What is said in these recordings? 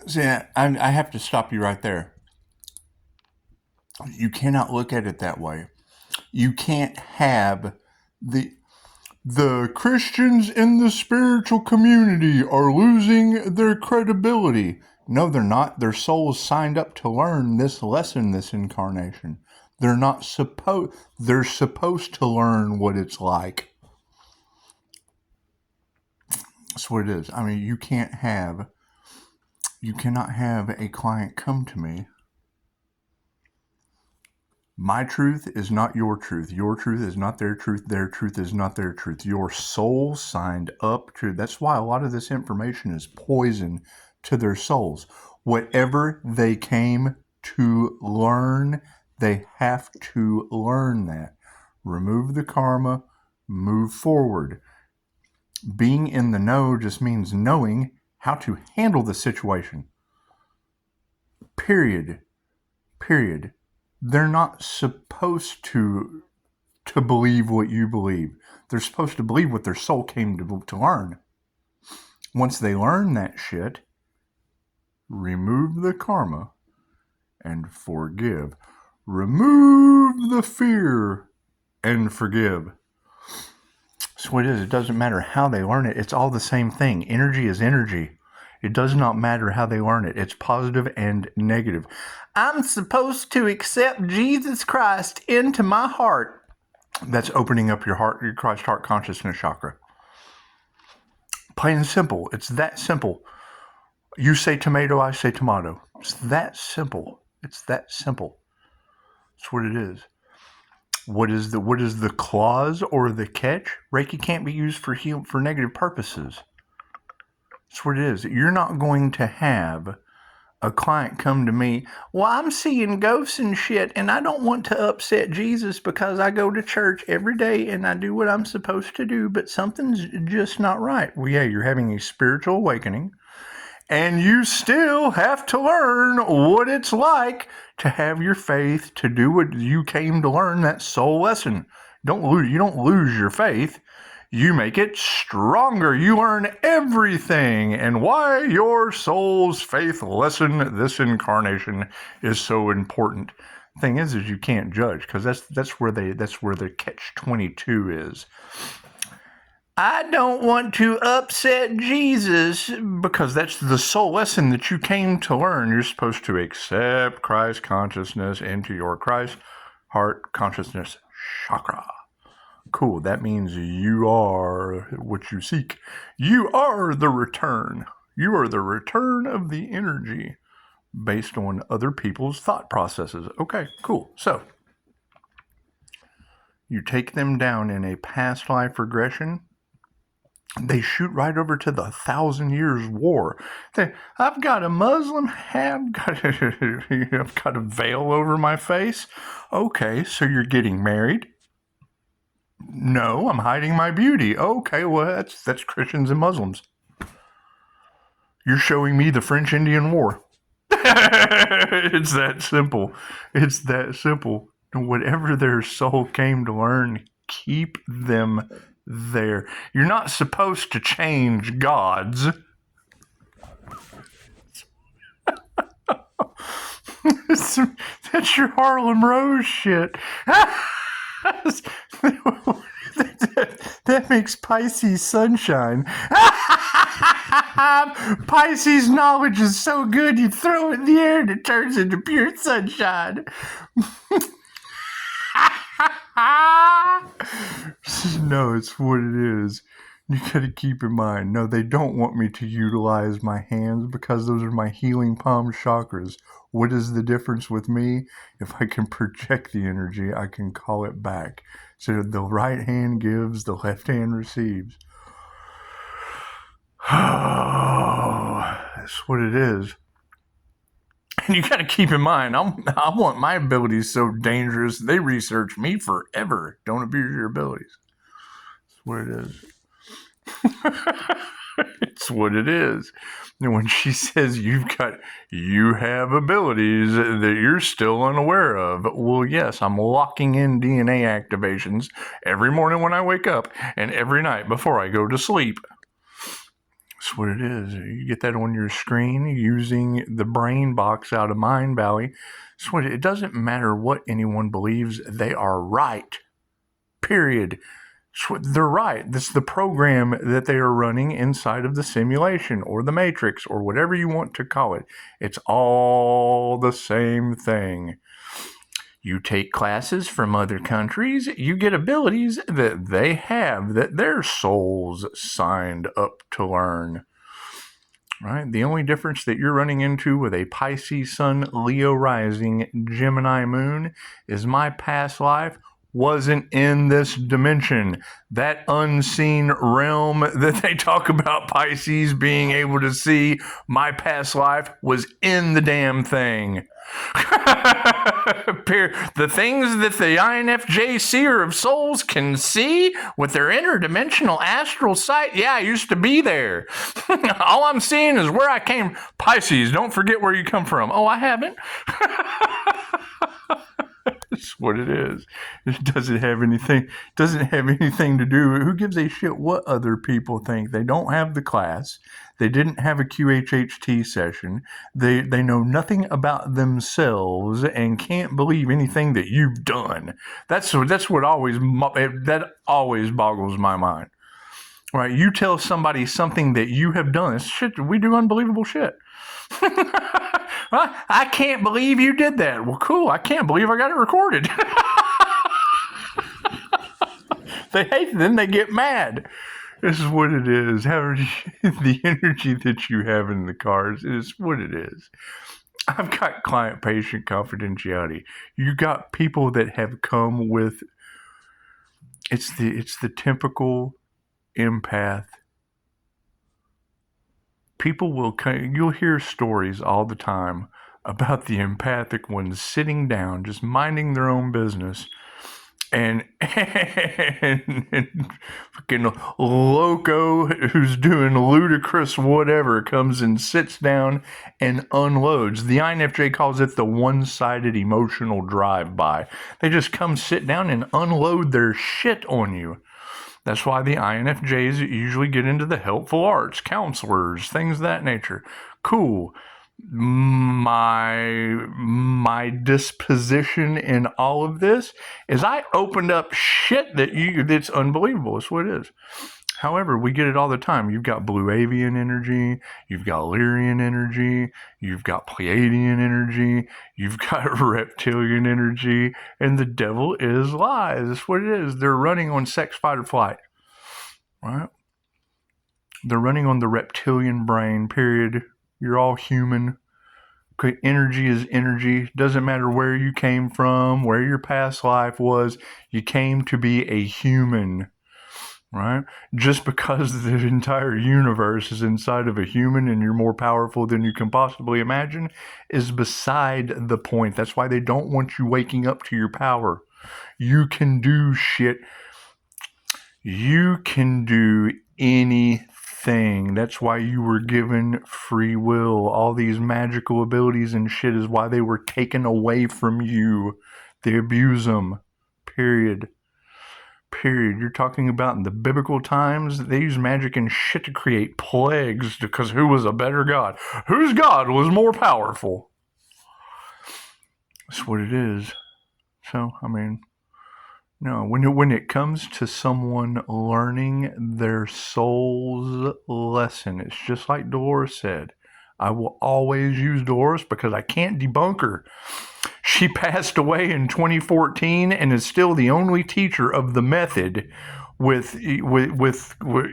See, I have to stop you right there. You cannot look at it that way. You can't have the Christians in the spiritual community are losing their credibility. No, they're not. Their souls signed up to learn this lesson this incarnation. They're not they're supposed to learn what it's like. That's what it is. I mean, you cannot have a client come to me. My truth is not your truth. Your truth is not their truth. Their truth is not their truth. Your soul signed up to. That's why a lot of this information is poison to their souls. Whatever they came to learn, they have to learn that. Remove the karma, move forward. Being in the know just means knowing how to handle the situation. Period. They're not supposed to believe what you believe. They're supposed to believe what their soul came to learn. Once they learn that shit, remove the karma and forgive. Remove the fear and forgive. That's what it is. It doesn't matter how they learn it. It's all the same thing. Energy is energy. It does not matter how they learn it. It's positive and negative. I'm supposed to accept Jesus Christ into my heart. That's opening up your heart, your Christ heart consciousness chakra. Plain and simple. It's that simple. You say tomato, I say tomato. It's that simple. It's that simple. That's what it is. What is the clause or the catch? Reiki can't be used for negative purposes. That's what it is. You're not going to have a client come to me, well, I'm seeing ghosts and shit, and I don't want to upset Jesus because I go to church every day and I do what I'm supposed to do, but something's just not right. Well, yeah, you're having a spiritual awakening, and you still have to learn what it's like to have your faith, to do what you came to learn, that soul lesson. You don't lose your faith. You make it stronger. You learn everything and why your soul's faith lesson this incarnation is so important. Thing is you can't judge, because that's where the catch-22 is. I don't want to upset Jesus, because that's the soul lesson that you came to learn. You're supposed to accept Christ consciousness into your Christ heart consciousness chakra. Cool. That means you are what you seek. You are the return. You are the return of the energy based on other people's thought processes. Okay, cool. So you take them down in a past life regression. They shoot right over to the 1,000 Years War. I've got a Muslim, I've got a veil over my face. Okay, so you're getting married? No, I'm hiding my beauty. Okay, well, that's Christians and Muslims. You're showing me the French-Indian War. It's that simple. It's that simple. Whatever their soul came to learn, keep them there. You're not supposed to change gods. That's your Harlem Rose shit. That makes Pisces sunshine. Pisces knowledge is so good, you throw it in the air and it turns into pure sunshine. No, it's what it is. You gotta keep in mind, no, they don't want me to utilize my hands because those are my healing palm chakras. What is the difference with me? If I can project the energy, I can call it back. So the right hand gives, the left hand receives. Oh, that's what it is. And you got to keep in mind, I want my abilities so dangerous, they research me forever. Don't abuse your abilities. That's what it is. It's what it is. And when she says you have abilities that you're still unaware of, well, yes, I'm locking in DNA activations every morning when I wake up and every night before I go to sleep. That's what it is. You get that on your screen using the brain box out of Mind Valley. It doesn't matter what anyone believes, they are right. Period. They're right. This is the program that they are running inside of the simulation or the matrix or whatever you want to call it. It's all the same thing. You take classes from other countries, you get abilities that they have, that their souls signed up to learn. Right? The only difference that you're running into with a Pisces Sun, Leo Rising, Gemini Moon is my past life wasn't in this dimension. That unseen realm that they talk about Pisces being able to see, my past life was in the damn thing. The things that the INFJ seer of souls can see with their interdimensional astral sight, yeah, I used to be there. All I'm seeing is where I came. Pisces, don't forget where you come from. Oh, I haven't. That's what it is. It doesn't have anything to do. Who gives a shit what other people think? They don't have the class. They didn't have a QHHT session. They know nothing about themselves and can't believe anything that you've done. That's what always boggles my mind. Right? You tell somebody something that you have done. It's shit. We do unbelievable shit. I can't believe you did that. Well, cool. I can't believe I got it recorded. They hate it, then they get mad. This is what it is. The energy that you have in the cards is what it is. I've got client-patient confidentiality. You got people that have come with. It's the typical empath. You'll hear stories all the time about the empathic ones sitting down, just minding their own business, and fucking loco who's doing ludicrous whatever comes and sits down and unloads. The INFJ calls it the one-sided emotional drive-by. They just come sit down and unload their shit on you. That's why the INFJs usually get into the helpful arts, counselors, things of that nature. Cool. My disposition in all of this is I opened up shit that's unbelievable. That's what it is. However, we get it all the time. You've got Blue Avian energy, you've got Lyrian energy, you've got Pleiadian energy, you've got reptilian energy, and the devil is lies. That's what it is. They're running on sex, fight, or flight. Right? They're running on the reptilian brain, period. You're all human. Okay, energy is energy. Doesn't matter where you came from, where your past life was. You came to be a human. Right? Just because the entire universe is inside of a human and you're more powerful than you can possibly imagine is beside the point. That's why they don't want you waking up to your power. You can do shit. You can do anything. That's why you were given free will. All these magical abilities and shit is why they were taken away from you. They abuse them. Period. You're talking about in the biblical times, they used magic and shit to create plagues because who was a better god? Whose god was more powerful? That's what it is. So, I mean, no, when it comes to someone learning their soul's lesson, it's just like Dolores said. I will always use Dolores because I can't debunk her. She passed away in 2014 and is still the only teacher of the method with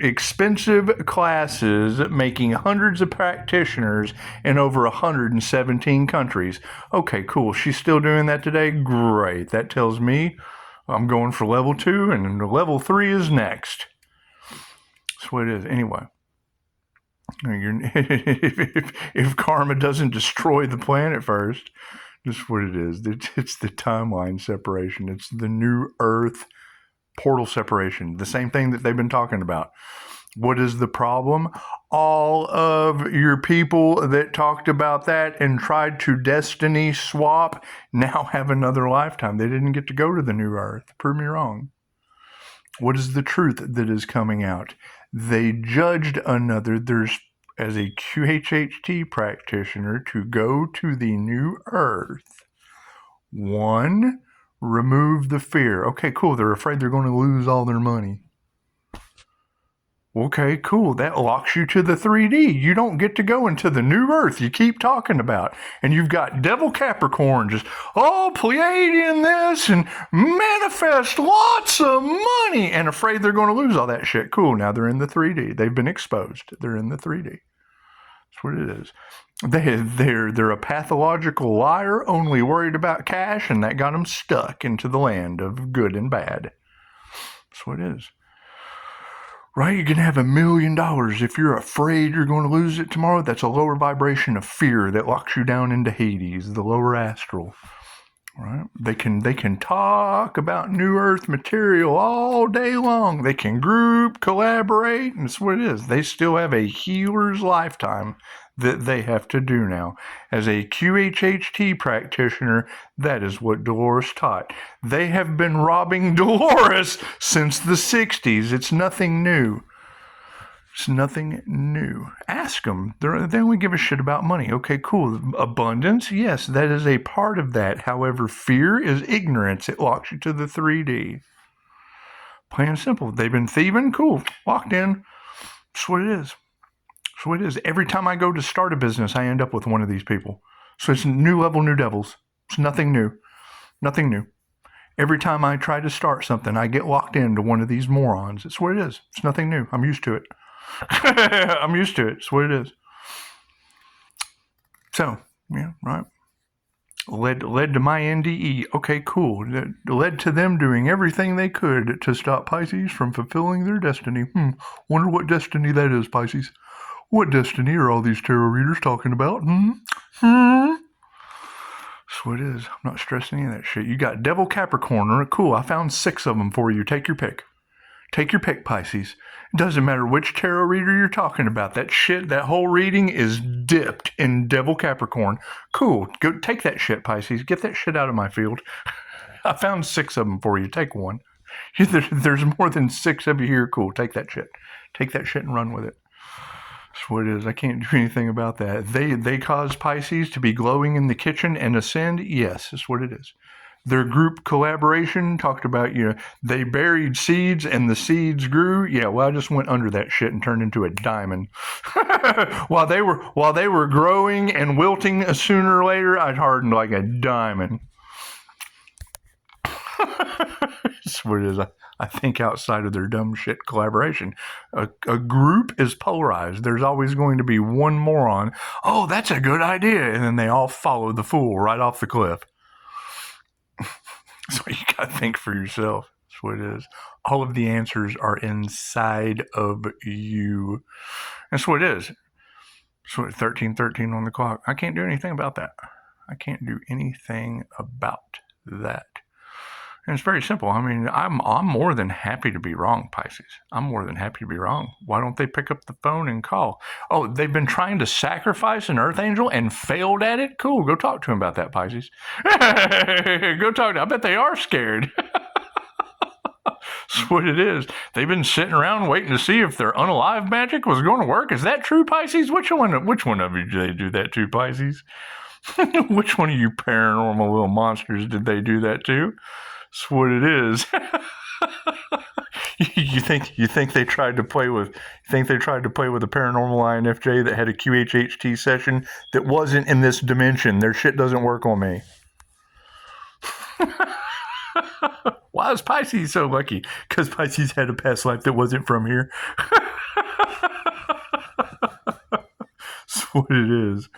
expensive classes, making hundreds of practitioners in over 117 countries. Okay, cool. She's still doing that today? Great. That tells me I'm going for level 2 and level 3 is next. That's what it is. Anyway. If karma doesn't destroy the planet first, that's what it is. It's the timeline separation. It's the new Earth portal separation. The same thing that they've been talking about. What is the problem? All of your people that talked about that and tried to destiny swap now have another lifetime. They didn't get to go to the new Earth. Prove me wrong. What is the truth that is coming out? They judged another. There's, as a QHHT practitioner, to go to the new earth. 1, remove the fear. Okay, cool. They're afraid they're going to lose all their money. Okay, cool. That locks you to the 3D. You don't get to go into the new earth you keep talking about. And you've got Devil Capricorn just, Pleiadian this and manifest lots of money and afraid they're going to lose all that shit. Cool. Now they're in the 3D. They've been exposed. They're in the 3D. That's what it is. They're a pathological liar, only worried about cash, and that got them stuck into the land of good and bad. That's what it is. Right? You're going to have $1 million. If you're afraid you're going to lose it tomorrow, that's a lower vibration of fear that locks you down into Hades, the lower astral. Right? They can talk about New Earth material all day long. They can group, collaborate, and that's what it is. They still have a healer's lifetime that they have to do now. As a QHHT practitioner, that is what Dolores taught. They have been robbing Dolores since the 60s. It's nothing new. It's nothing new. Ask them. They only give a shit about money. Okay, cool. Abundance, yes, that is a part of that. However, fear is ignorance. It locks you to the 3D. Plain and simple. They've been thieving? Cool. Locked in. That's what it is. That's what it is. Every time I go to start a business, I end up with one of these people. So it's new level, new devils. It's nothing new. Nothing new. Every time I try to start something, I get locked into one of these morons. It's what it is. It's nothing new. I'm used to it. I'm used to it. It's what it is. So, yeah, right. Led to my NDE. Okay, cool. Led to them doing everything they could to stop Pisces from fulfilling their destiny. Wonder what destiny that is, Pisces. What destiny are all these tarot readers talking about? That's what it is. I'm not stressing any of that shit. You got Devil Capricorn. Cool. I found 6 of them for you. Take your pick. Take your pick, Pisces. It doesn't matter which tarot reader you're talking about. That shit, that whole reading is dipped in Devil Capricorn. Cool. Go take that shit, Pisces. Get that shit out of my field. I found 6 of them for you. Take one. There's more than 6 of you here. Cool. Take that shit. Take that shit and run with it. That's what it is. I can't do anything about that. They cause Pisces to be glowing in the kitchen and ascend. Yes, that's what it is. Their group collaboration talked about, they buried seeds and the seeds grew. Yeah, well, I just went under that shit and turned into a diamond. while they were growing and wilting, sooner or later, I'd hardened like a diamond. That's what it is. I think outside of their dumb shit collaboration. A group is polarized. There's always going to be one moron. Oh, that's a good idea. And then they all follow the fool right off the cliff. So you got to think for yourself. That's what it is. All of the answers are inside of you. That's what it is. So 13:13 on the clock. I can't do anything about that. I can't do anything about that. And it's very simple. I mean, I'm more than happy to be wrong, Pisces. I'm more than happy to be wrong. Why don't they pick up the phone and call? Oh, they've been trying to sacrifice an Earth Angel and failed at it? Cool. Go talk to them about that, Pisces. Go talk to them. I bet they are scared. That's what it is. They've been sitting around waiting to see if their unalive magic was going to work. Is that true, Pisces? Which one of you did they do that to, Pisces? Which one of you paranormal little monsters did they do that to? That's what it is. You think they tried to play with a paranormal INFJ that had a QHHT session that wasn't in this dimension? Their shit doesn't work on me. Why is Pisces so lucky? Because Pisces had a past life that wasn't from here. That's what it is.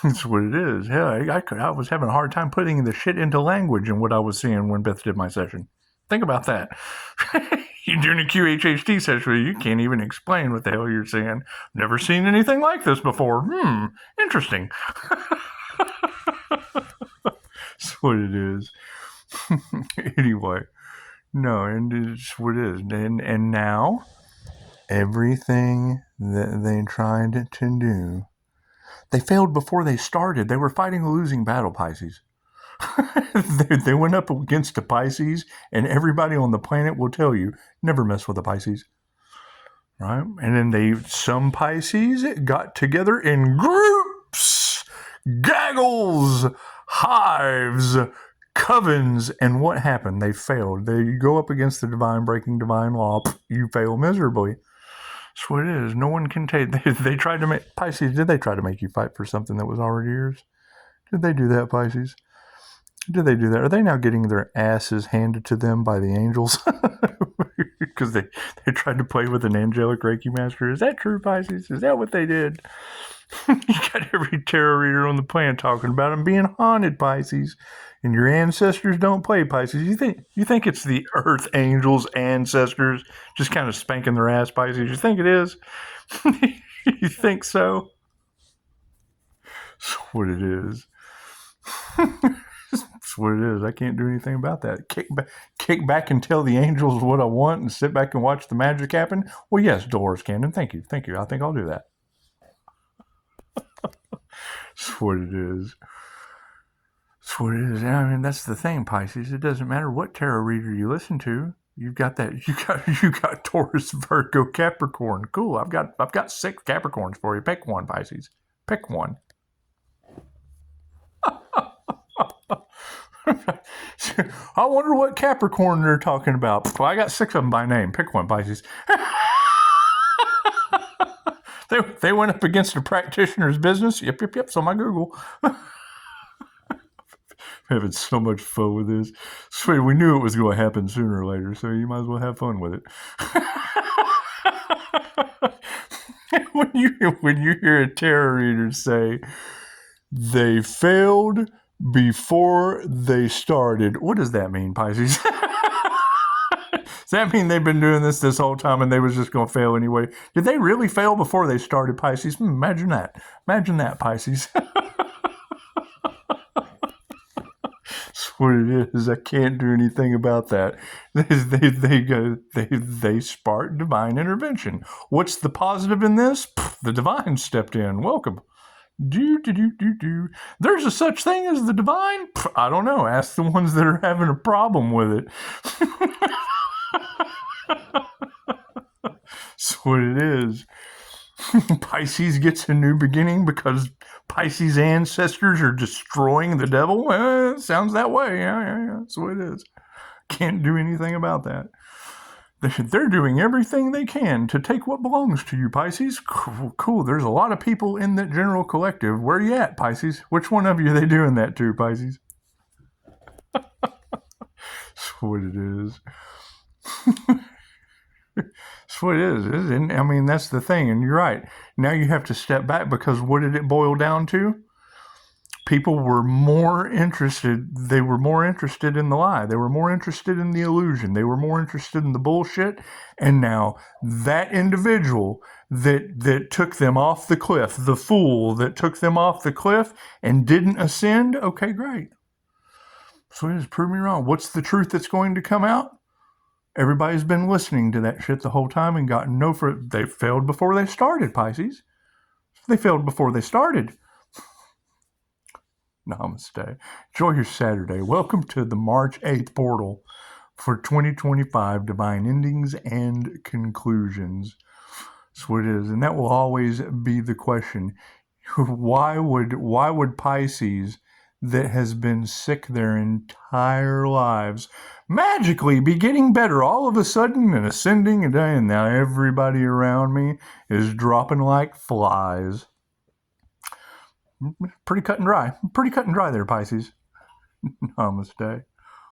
That's what it is. Hell, I was having a hard time putting the shit into language in what I was seeing when Beth did my session. Think about that. You're doing a QHHT session, you can't even explain what the hell you're saying. Never seen anything like this before. Interesting. That's what it is. Anyway, no, and it's what it is. And now, everything that they tried to do, they failed before they started. They were fighting a losing battle, Pisces. They went up against the Pisces, and everybody on the planet will tell you, never mess with the Pisces. right? And then some Pisces got together in groups, gaggles, hives, covens, and what happened? They failed. They go up against the divine, breaking divine law. You fail miserably. That's what it is. No one can take. They tried to make Pisces. Did they try to make you fight for something that was already yours? Did they do that, Pisces? Did they do that? Are they now getting their asses handed to them by the angels? Because they tried to play with an angelic Reiki master. Is that true, Pisces? Is that what they did? You got every tarot reader on the planet talking about them being haunted, Pisces. And your ancestors don't play, Pisces. You think it's the earth angels' ancestors just kind of spanking their ass, Pisces? You think it is? You think so? That's what it is. That's what it is. I can't do anything about that. Kick back and tell the angels what I want and sit back and watch the magic happen? Well, yes, Dolores Cannon. Thank you. I think I'll do that. That's what it is. That's what it is. I mean, that's the thing, Pisces. It doesn't matter what tarot reader you listen to. You've got that. You got Taurus, Virgo, Capricorn. Cool. I've got 6 Capricorns for you. Pick one, Pisces. Pick one. I wonder what Capricorn they're talking about. Well, I got 6 of them by name. Pick one, Pisces. They went up against a practitioner's business. Yep. It's on my Google. Having so much fun with this. Sweet, we knew it was going to happen sooner or later, so you might as well have fun with it. When you hear a tarot reader say they failed before they started, what does that mean, Pisces? Does that mean they've been doing this whole time and they was just going to fail anyway? Did they really fail before they started, Pisces? Imagine that. Imagine that, Pisces. That's what it is. I can't do anything about that. They spark divine intervention. What's the positive in this? The divine stepped in. Welcome. Do. There's a such thing as the divine? I don't know. Ask the ones that are having a problem with it. That's what it is. Pisces gets a new beginning because Pisces ancestors are destroying the devil. It sounds that way. Yeah. That's what it is. Can't do anything about that. They're doing everything they can to take what belongs to you, Pisces. Cool. There's a lot of people in that general collective. Where are you at, Pisces? Which one of you are they doing that to, Pisces? That's what it is. That's what it is. And I mean, that's the thing. And you're right. Now you have to step back because what did it boil down to? People were more interested. They were more interested in the lie. They were more interested in the illusion. They were more interested in the bullshit. And now that individual that took them off the cliff, the fool that took them off the cliff and didn't ascend, okay, great. So it is, prove me wrong. What's the truth that's going to come out? Everybody's been listening to that shit the whole time and gotten no for it. They failed before they started, Pisces. They failed before they started. Namaste. Enjoy your Saturday. Welcome to the March 8th portal for 2025 Divine Endings and Conclusions. That's what it is. And that will always be the question. Why would Pisces that has been sick their entire lives magically be getting better all of a sudden and ascending and now everybody around me is dropping like flies? Pretty cut and dry. Pretty cut and dry there, Pisces. Namaste.